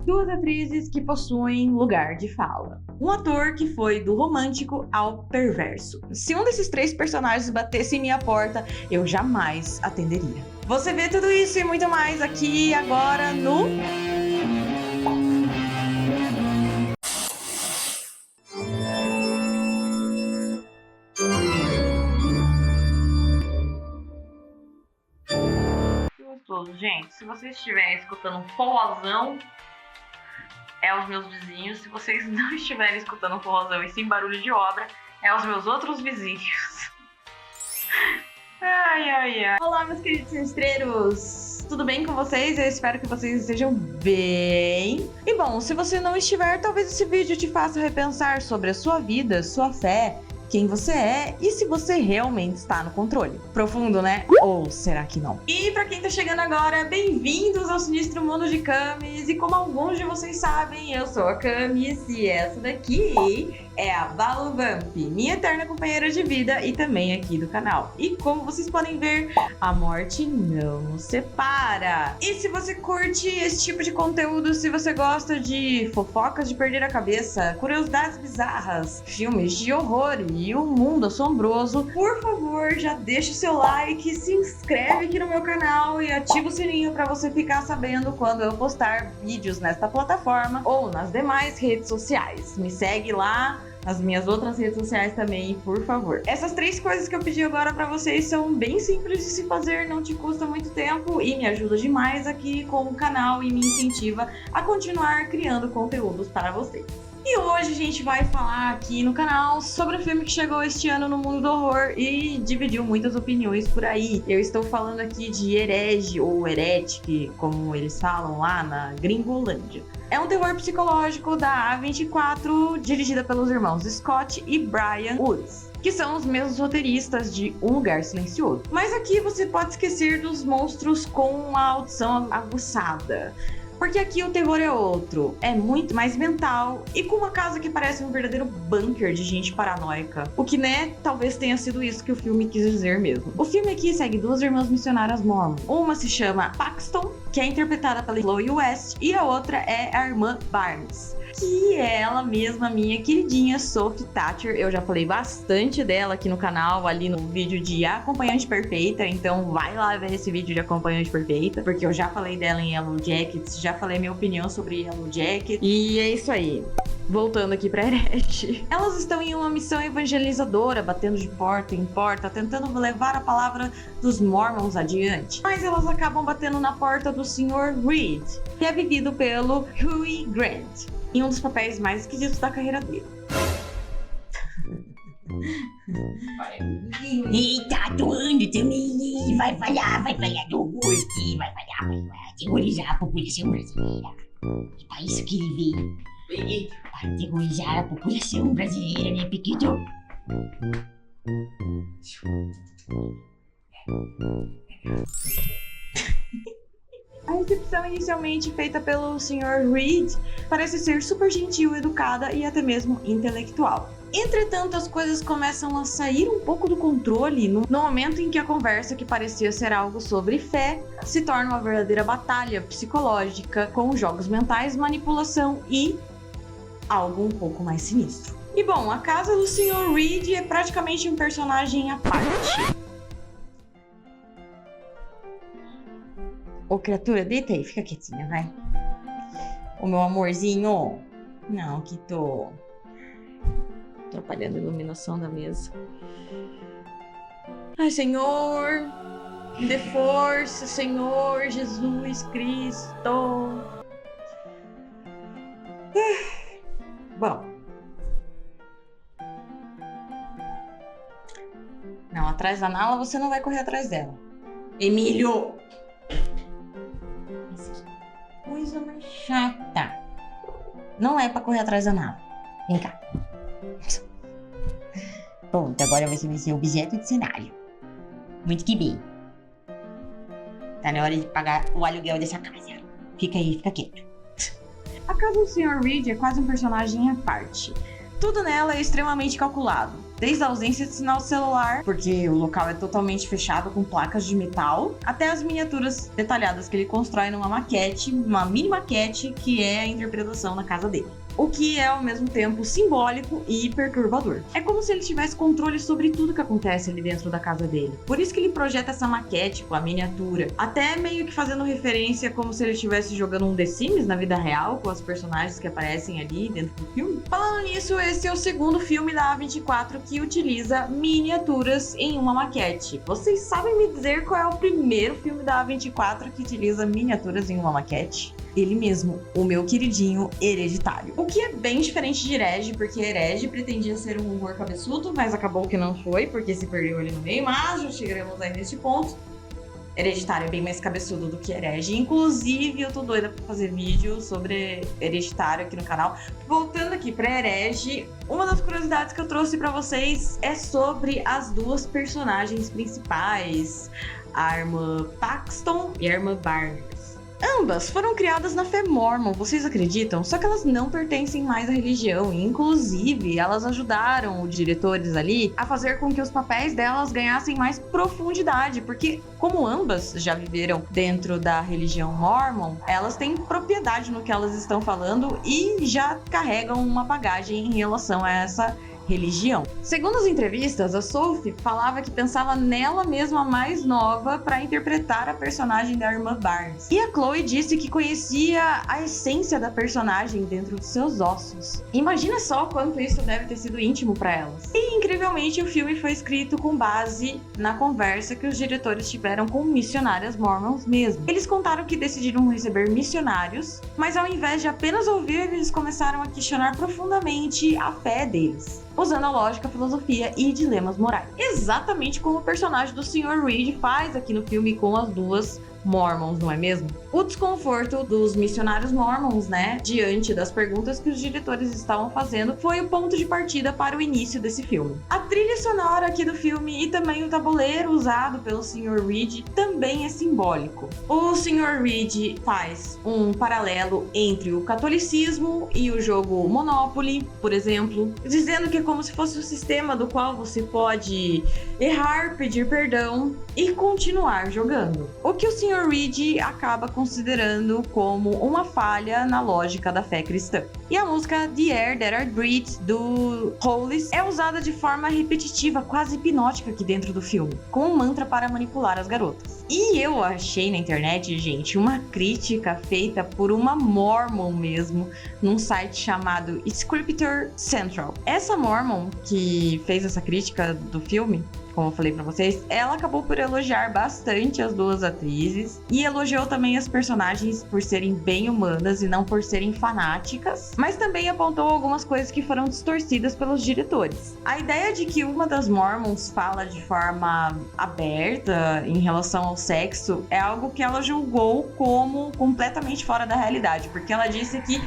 duas atrizes que possuem lugar de fala. Um ator que foi do romântico ao perverso. Se um desses três personagens batesse em minha porta, eu jamais atenderia. Você vê tudo isso e muito mais aqui agora no... Gente, se vocês estiverem escutando um forrozão, é os meus vizinhos. Se vocês não estiverem escutando um forrozão e sim barulho de obra, é os meus outros vizinhos. Ai. Olá, meus queridos sinistreiros! Tudo bem com vocês? Eu espero que vocês estejam bem. E bom, se você não estiver, talvez esse vídeo te faça repensar sobre a sua vida, sua fé, quem você é e se você realmente está no controle. Profundo, né? Ou será que não? E pra quem tá chegando agora, bem-vindos ao Sinistro Mundo de Camis. E como alguns de vocês sabem, eu sou a Camis e essa daqui é a Balu Vamp, minha eterna companheira de vida e também aqui do canal. E como vocês podem ver, a morte não nos separa. E se você curte esse tipo de conteúdo, se você gosta de fofocas de perder a cabeça, curiosidades bizarras, filmes de horror e um mundo assombroso, por favor, já deixa o seu like, se inscreve aqui no meu canal e ativa o sininho para você ficar sabendo quando eu postar vídeos nesta plataforma ou nas demais redes sociais. Me segue lá nas minhas outras redes sociais também, por favor. Essas três coisas que eu pedi agora pra vocês são bem simples de se fazer, não te custa muito tempo e me ajuda demais aqui com o canal e me incentiva a continuar criando conteúdos para vocês. E hoje a gente vai falar aqui no canal sobre um filme que chegou este ano no mundo do horror e dividiu muitas opiniões por aí. Eu estou falando aqui de Herege ou Heretic, como eles falam lá na Gringolândia. É um terror psicológico da A24, dirigida pelos irmãos Scott e Brian Woods, que são os mesmos roteiristas de Um Lugar Silencioso. Mas aqui você pode esquecer dos monstros com a audição aguçada, porque aqui o terror é outro, é muito mais mental e com uma casa que parece um verdadeiro bunker de gente paranoica. O que, né, talvez tenha sido isso que o filme quis dizer mesmo. O filme aqui segue duas irmãs missionárias mormon. Uma se chama Paxton, que é interpretada pela Chloe West, e a outra é a irmã Barnes, que é ela mesma, minha queridinha Sophie Thatcher. Eu já falei bastante dela aqui no canal, ali no vídeo de Acompanhante Perfeita, então vai lá ver esse vídeo de Acompanhante Perfeita, porque eu já falei dela em Yellow Jackets, já falei minha opinião sobre Yellow Jacket, e é isso aí. Voltando aqui pra Herege. Elas estão em uma missão evangelizadora, batendo de porta em porta, tentando levar a palavra dos Mormons adiante. Mas elas acabam batendo na porta do Sr. Reed, que é vivido pelo Huey Grant, em um dos papéis mais esquisitos da carreira dele. E tá atuando também, vai falhar do Morte, vai falhar, aterrorizar a população brasileira. É pra isso que ele veio, pra aterrorizar a população brasileira, né, Piquito? A recepção inicialmente feita pelo Sr. Reed parece ser super gentil, educada e até mesmo intelectual. Entretanto, as coisas começam a sair um pouco do controle no momento em que a conversa, que parecia ser algo sobre fé, se torna uma verdadeira batalha psicológica com jogos mentais, manipulação e algo um pouco mais sinistro. E bom, a casa do Sr. Reed é praticamente um personagem à parte. Ô, criatura, deita aí, fica quietinha, vai. Ô, meu amorzinho. Não, que tô atrapalhando a iluminação da mesa. Ai, Senhor, me dê força, Senhor Jesus Cristo. Bom. Não, atrás da Nala você não vai correr atrás dela. Emílio! Coisa mais chata. Não é pra correr atrás da Nala. Vem cá. Pronto, agora você vai ser objeto de cenário. Muito que bem. Tá na hora de pagar o aluguel dessa casa. Fica aí, fica quieto. A casa do Sr. Reed é quase um personagem à parte. Tudo nela é extremamente calculado. Desde a ausência de sinal celular, porque o local é totalmente fechado com placas de metal, até as miniaturas detalhadas que ele constrói numa maquete, uma mini maquete, que é a interpretação na casa dele. O que é ao mesmo tempo simbólico e perturbador. É como se ele tivesse controle sobre tudo que acontece ali dentro da casa dele. Por isso que ele projeta essa maquete com a miniatura, até meio que fazendo referência como se ele estivesse jogando um The Sims na vida real, com os personagens que aparecem ali dentro do filme. Falando nisso, esse é o segundo filme da A24 que utiliza miniaturas em uma maquete. Vocês sabem me dizer qual é o primeiro filme da A24 que utiliza miniaturas em uma maquete? Ele mesmo, o meu queridinho Hereditário. O que é bem diferente de Herege, porque Herege pretendia ser um horror cabeçudo, mas acabou que não foi, porque se perdeu ali no meio, mas já chegaremos aí nesse ponto. Hereditário é bem mais cabeçudo do que Herege. Inclusive, eu tô doida pra fazer vídeo sobre Hereditário aqui no canal. Voltando aqui pra Herege, uma das curiosidades que eu trouxe pra vocês é sobre as duas personagens principais, a irmã Paxton e a irmã Barnes. Ambas foram criadas na fé mórmon, vocês acreditam? Só que elas não pertencem mais à religião. E, inclusive, elas ajudaram os diretores ali a fazer com que os papéis delas ganhassem mais profundidade. Porque, como ambas já viveram dentro da religião mórmon, elas têm propriedade no que elas estão falando e já carregam uma bagagem em relação a essa religião. Segundo as entrevistas, a Sophie falava que pensava nela mesma mais nova para interpretar a personagem da irmã Barnes. E a Chloe disse que conhecia a essência da personagem dentro dos seus ossos. Imagina só quanto isso deve ter sido íntimo para elas. E incrivelmente o filme foi escrito com base na conversa que os diretores tiveram com missionárias mormons mesmo. Eles contaram que decidiram receber missionários, mas ao invés de apenas ouvir, eles começaram a questionar profundamente a fé deles, usando a lógica, filosofia e dilemas morais. Exatamente como o personagem do Sr. Reed faz aqui no filme com as duas mormons, não é mesmo? O desconforto dos missionários mormons, né, diante das perguntas que os diretores estavam fazendo, foi o ponto de partida para o início desse filme. A trilha sonora aqui do filme e também o tabuleiro usado pelo Sr. Reed também é simbólico. O Sr. Reed faz um paralelo entre o catolicismo e o jogo Monopoly, por exemplo, dizendo que é como se fosse um sistema do qual você pode errar, pedir perdão e continuar jogando. O que o Sr. Reed acaba considerando como uma falha na lógica da fé cristã. E a música The Air That I Breathe, do Hollis, é usada de forma repetitiva, quase hipnótica aqui dentro do filme, com um mantra para manipular as garotas. E eu achei na internet, gente, uma crítica feita por uma Mormon mesmo, num site chamado Scripture Central. Essa Mormon que fez essa crítica do filme, como eu falei pra vocês, ela acabou por elogiar bastante as duas atrizes e elogiou também as personagens por serem bem humanas e não por serem fanáticas, mas também apontou algumas coisas que foram distorcidas pelos diretores. A ideia de que uma das Mormons fala de forma aberta em relação ao sexo é algo que ela julgou como completamente fora da realidade, porque ela disse que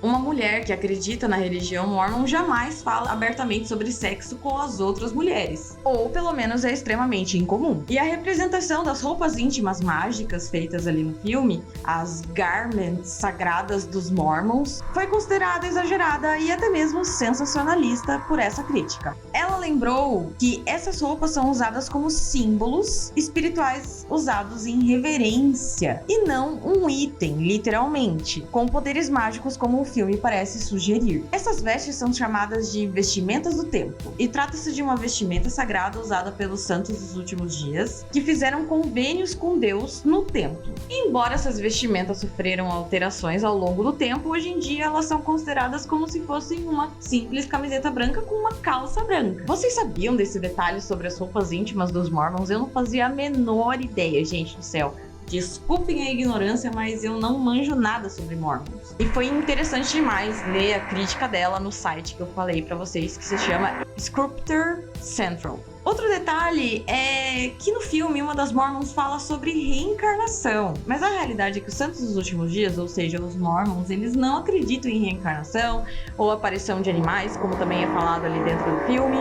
uma mulher que acredita na religião mormon jamais fala abertamente sobre sexo com as outras mulheres. Ou pelo menos é extremamente incomum. E a representação das roupas íntimas mágicas feitas ali no filme, as garments sagradas dos mormons, foi considerada exagerada e até mesmo sensacionalista por essa crítica. Ela lembrou que essas roupas são usadas como símbolos espirituais usados em reverência e não um item, literalmente, com poderes mágicos como o filme parece sugerir. Essas vestes são chamadas de vestimentas do tempo e trata-se de uma vestimenta sagrada usada pelos santos dos últimos dias que fizeram convênios com Deus no templo. E embora essas vestimentas sofreram alterações ao longo do tempo, hoje em dia elas são consideradas como se fossem uma simples camiseta branca com uma calça branca. Vocês sabiam desse detalhe sobre as roupas íntimas dos Mormons? Eu não fazia a menor ideia, gente do céu. Desculpem a ignorância, mas eu não manjo nada sobre Mormons. E foi interessante demais ler a crítica dela no site que eu falei pra vocês, que se chama Sculptor Central. Outro detalhe é que no filme uma das Mormons fala sobre reencarnação, mas a realidade é que os santos dos últimos dias, ou seja, os Mormons, eles não acreditam em reencarnação ou aparição de animais, como também é falado ali dentro do filme.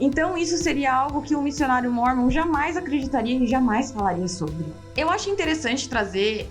Então isso seria algo que um missionário Mormon jamais acreditaria e jamais falaria sobre. Eu acho interessante trazer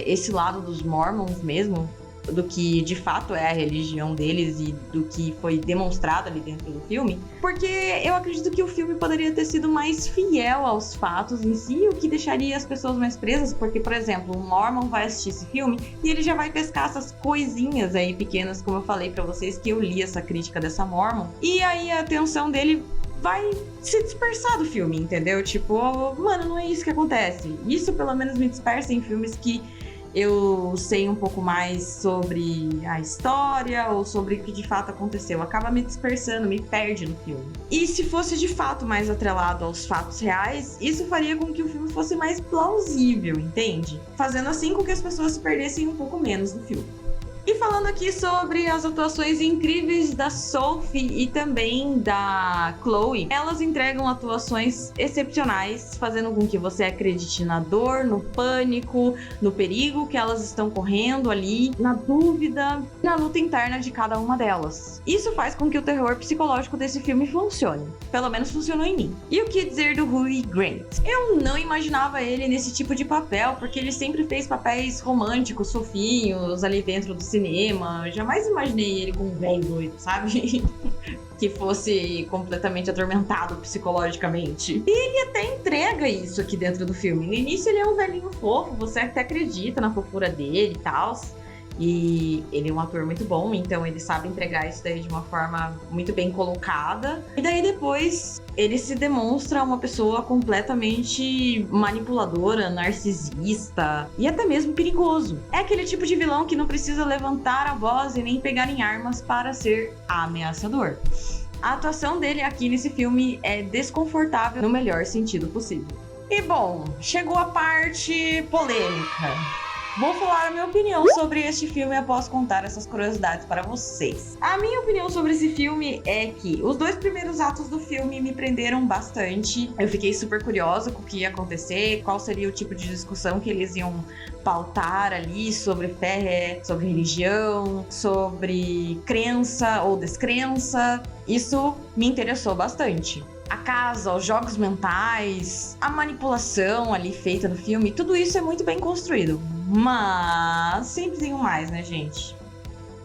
esse lado dos Mormons mesmo, do que de fato é a religião deles e do que foi demonstrado ali dentro do filme, porque eu acredito que o filme poderia ter sido mais fiel aos fatos em si, o que deixaria as pessoas mais presas, porque, por exemplo, o Mormon vai assistir esse filme e ele já vai pescar essas coisinhas aí pequenas, como eu falei pra vocês, que eu li essa crítica dessa Mormon, e aí a atenção dele vai se dispersar do filme, entendeu? Tipo, mano, não é isso que acontece. Isso pelo menos me dispersa em filmes que eu sei um pouco mais sobre a história ou sobre o que de fato aconteceu. Acaba me dispersando, me perde no filme. E se fosse de fato mais atrelado aos fatos reais, isso faria com que o filme fosse mais plausível, entende? Fazendo assim com que as pessoas se perdessem um pouco menos no filme. E falando aqui sobre as atuações incríveis da Sophie e também da Chloe, elas entregam atuações excepcionais, fazendo com que você acredite na dor, no pânico, no perigo que elas estão correndo ali, na dúvida, na luta interna de cada uma delas. Isso faz com que o terror psicológico desse filme funcione. Pelo menos funcionou em mim. E o que dizer do Hugh Grant? Eu não imaginava ele nesse tipo de papel, porque ele sempre fez papéis românticos, fofinhos, ali dentro do cinema. Eu jamais imaginei ele como um velho doido, sabe? Que fosse completamente atormentado psicologicamente. E ele até entrega isso aqui dentro do filme. No início ele é um velhinho fofo, você até acredita na fofura dele e tal. E ele é um ator muito bom, então ele sabe entregar isso daí de uma forma muito bem colocada. E daí depois ele se demonstra uma pessoa completamente manipuladora, narcisista e até mesmo perigoso. É aquele tipo de vilão que não precisa levantar a voz e nem pegar em armas para ser ameaçador. A atuação dele aqui nesse filme é desconfortável no melhor sentido possível. E bom, chegou a parte polêmica. Vou falar a minha opinião sobre este filme após contar essas curiosidades para vocês. A minha opinião sobre esse filme é que os 2 primeiros atos do filme me prenderam bastante. Eu fiquei super curiosa com o que ia acontecer, qual seria o tipo de discussão que eles iam pautar ali sobre fé, sobre religião, sobre crença ou descrença. Isso me interessou bastante. A casa, os jogos mentais, a manipulação ali feita no filme, tudo isso é muito bem construído. Mas sempre tem um mais, né, gente?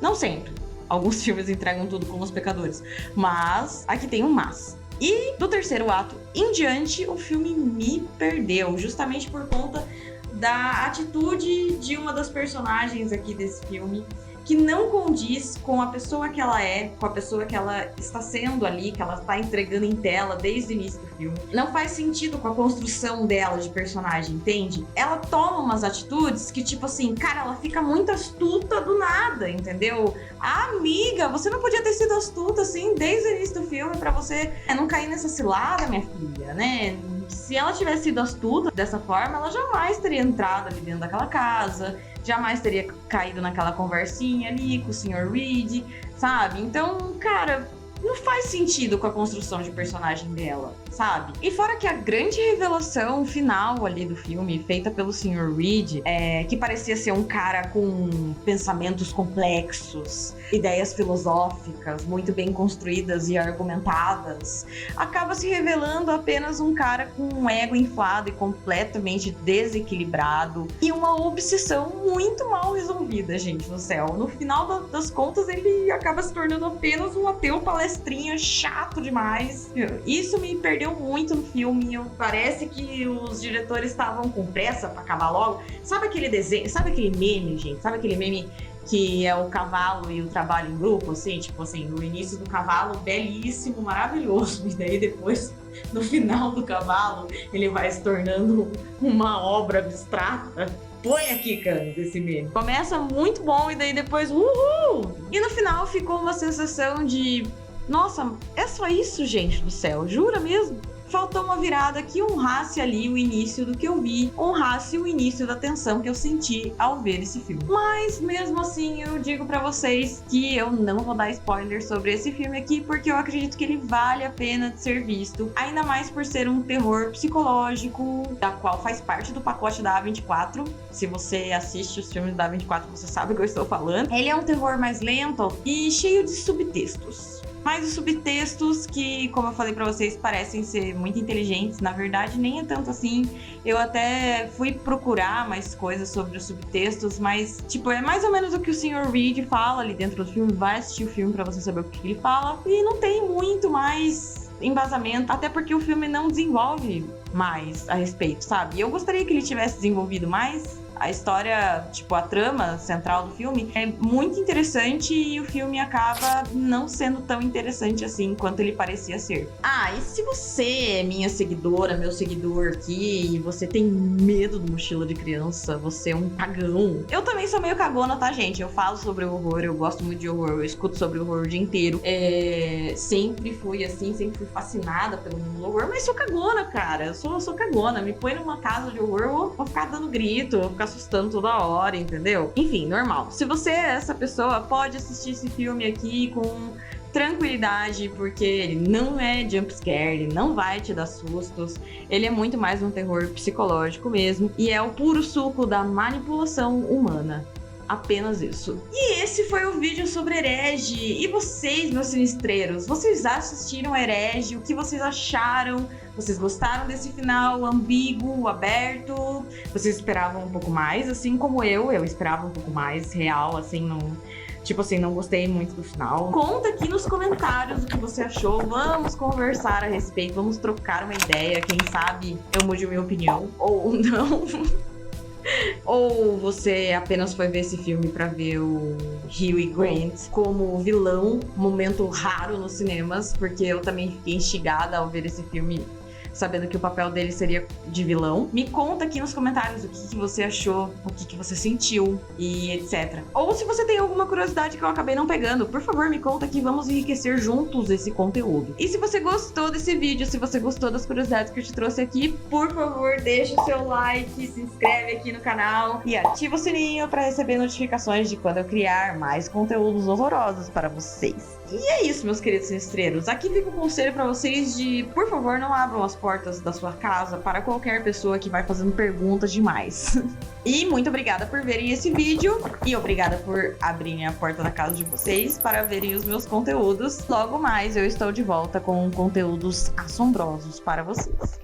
Não sempre. Alguns filmes entregam tudo como os pecadores. Mas aqui tem um mas. E do terceiro ato em diante, o filme me perdeu. Justamente por conta da atitude de uma das personagens aqui desse filme, que não condiz com a pessoa que ela é, com a pessoa que ela está sendo ali, que ela está entregando em tela desde o início do filme. Não faz sentido com a construção dela de personagem, entende? Ela toma umas atitudes que, tipo assim, cara, ela fica muito astuta do nada, entendeu? Ah, amiga, você não podia ter sido astuta assim desde o início do filme pra você não cair nessa cilada, minha filha, né? Se ela tivesse sido astuta dessa forma, ela jamais teria entrado ali dentro daquela casa, jamais teria caído naquela conversinha ali com o Sr. Reed, sabe? Então, cara, não faz sentido com a construção de personagem dela, sabe? E fora que a grande revelação final ali do filme, feita pelo Sr. Reed, que parecia ser um cara com pensamentos complexos, ideias filosóficas muito bem construídas e argumentadas, acaba se revelando apenas um cara com um ego inflado e completamente desequilibrado e uma obsessão muito mal resolvida, gente, no céu. No final das contas, ele acaba se tornando apenas um ateu palestrinha chato demais. Isso me perdeu muito no filme. Parece que os diretores estavam com pressa pra acabar logo. Sabe aquele desenho, sabe aquele meme, gente? Sabe aquele meme que é o cavalo e o trabalho em grupo, assim? Tipo assim, no início do cavalo, belíssimo, maravilhoso. E daí depois, no final do cavalo, ele vai se tornando uma obra abstrata. Põe aqui, cara, esse meme. Começa muito bom e daí depois, uhul! E no final ficou uma sensação de... Nossa, é só isso, gente do céu? Jura mesmo? faltou uma virada que honrasse ali o início do que eu vi, honrasse o início da tensão que eu senti ao ver esse filme. Mas mesmo assim eu digo pra vocês que eu não vou dar spoiler sobre esse filme aqui, porque eu acredito que ele vale a pena de ser visto, ainda mais por ser um terror psicológico, da qual faz parte do pacote da A24. Se você assiste os filmes da A24, você sabe o que eu estou falando. Ele é um terror mais lento e cheio de subtextos. Mas os subtextos que, como eu falei pra vocês, parecem ser muito inteligentes, na verdade nem é tanto assim. Eu até fui procurar mais coisas sobre os subtextos, mas, tipo, é mais ou menos o que o Sr. Reed fala ali dentro do filme. Vai assistir o filme pra você saber o que ele fala. E não tem muito mais embasamento, até porque o filme não desenvolve mais a respeito, sabe? Eu gostaria que ele tivesse desenvolvido mais. A história, tipo, a trama central do filme é muito interessante e o filme acaba não sendo tão interessante assim quanto ele parecia ser. Ah, e se você é minha seguidora, meu seguidor aqui, e você tem medo do Mochila de Criança, você é um cagão. Eu também sou meio cagona, tá, gente? Eu falo sobre o horror, eu gosto muito de horror, eu escuto sobre o horror o dia inteiro. Sempre fui assim, sempre fui fascinada pelo mundo do horror, mas sou cagona, cara. Eu sou cagona. Me põe numa casa de horror, eu vou ficar dando grito, vou ficar assustando toda hora, entendeu? Enfim, normal. Se você é essa pessoa, pode assistir esse filme aqui com tranquilidade, porque ele não é jumpscare, ele não vai te dar sustos, ele é muito mais um terror psicológico mesmo, e é o puro suco da manipulação humana. Apenas isso. E esse foi o vídeo sobre Herege. E vocês, meus sinistreiros, vocês assistiram Herege? O que vocês acharam? Vocês gostaram desse final ambíguo, aberto? Vocês esperavam um pouco mais, assim como eu esperava um pouco mais, real, assim, não... Tipo assim, não gostei muito do final. Conta aqui nos comentários o que você achou. Vamos conversar a respeito, vamos trocar uma ideia. Quem sabe eu mude minha opinião ou não. Ou você apenas foi ver esse filme pra ver o Hugh Grant como vilão, momento raro nos cinemas, porque eu também fiquei instigada ao ver esse filme sabendo que o papel dele seria de vilão. Me conta aqui nos comentários o que você achou, o que você sentiu e etc. Ou se você tem alguma curiosidade que eu acabei não pegando, por favor, me conta que vamos enriquecer juntos esse conteúdo. E se você gostou desse vídeo, se você gostou das curiosidades que eu te trouxe aqui, por favor, deixa o seu like, se inscreve aqui no canal e ativa o sininho para receber notificações de quando eu criar mais conteúdos horrorosos para vocês. E é isso, meus queridos sinistreiros. Aqui fica o conselho pra vocês de, por favor, não abram as portas da sua casa para qualquer pessoa que vai fazendo perguntas demais. E muito obrigada por verem esse vídeo e obrigada por abrirem a porta da casa de vocês para verem os meus conteúdos. Logo mais eu estou de volta com conteúdos assombrosos para vocês.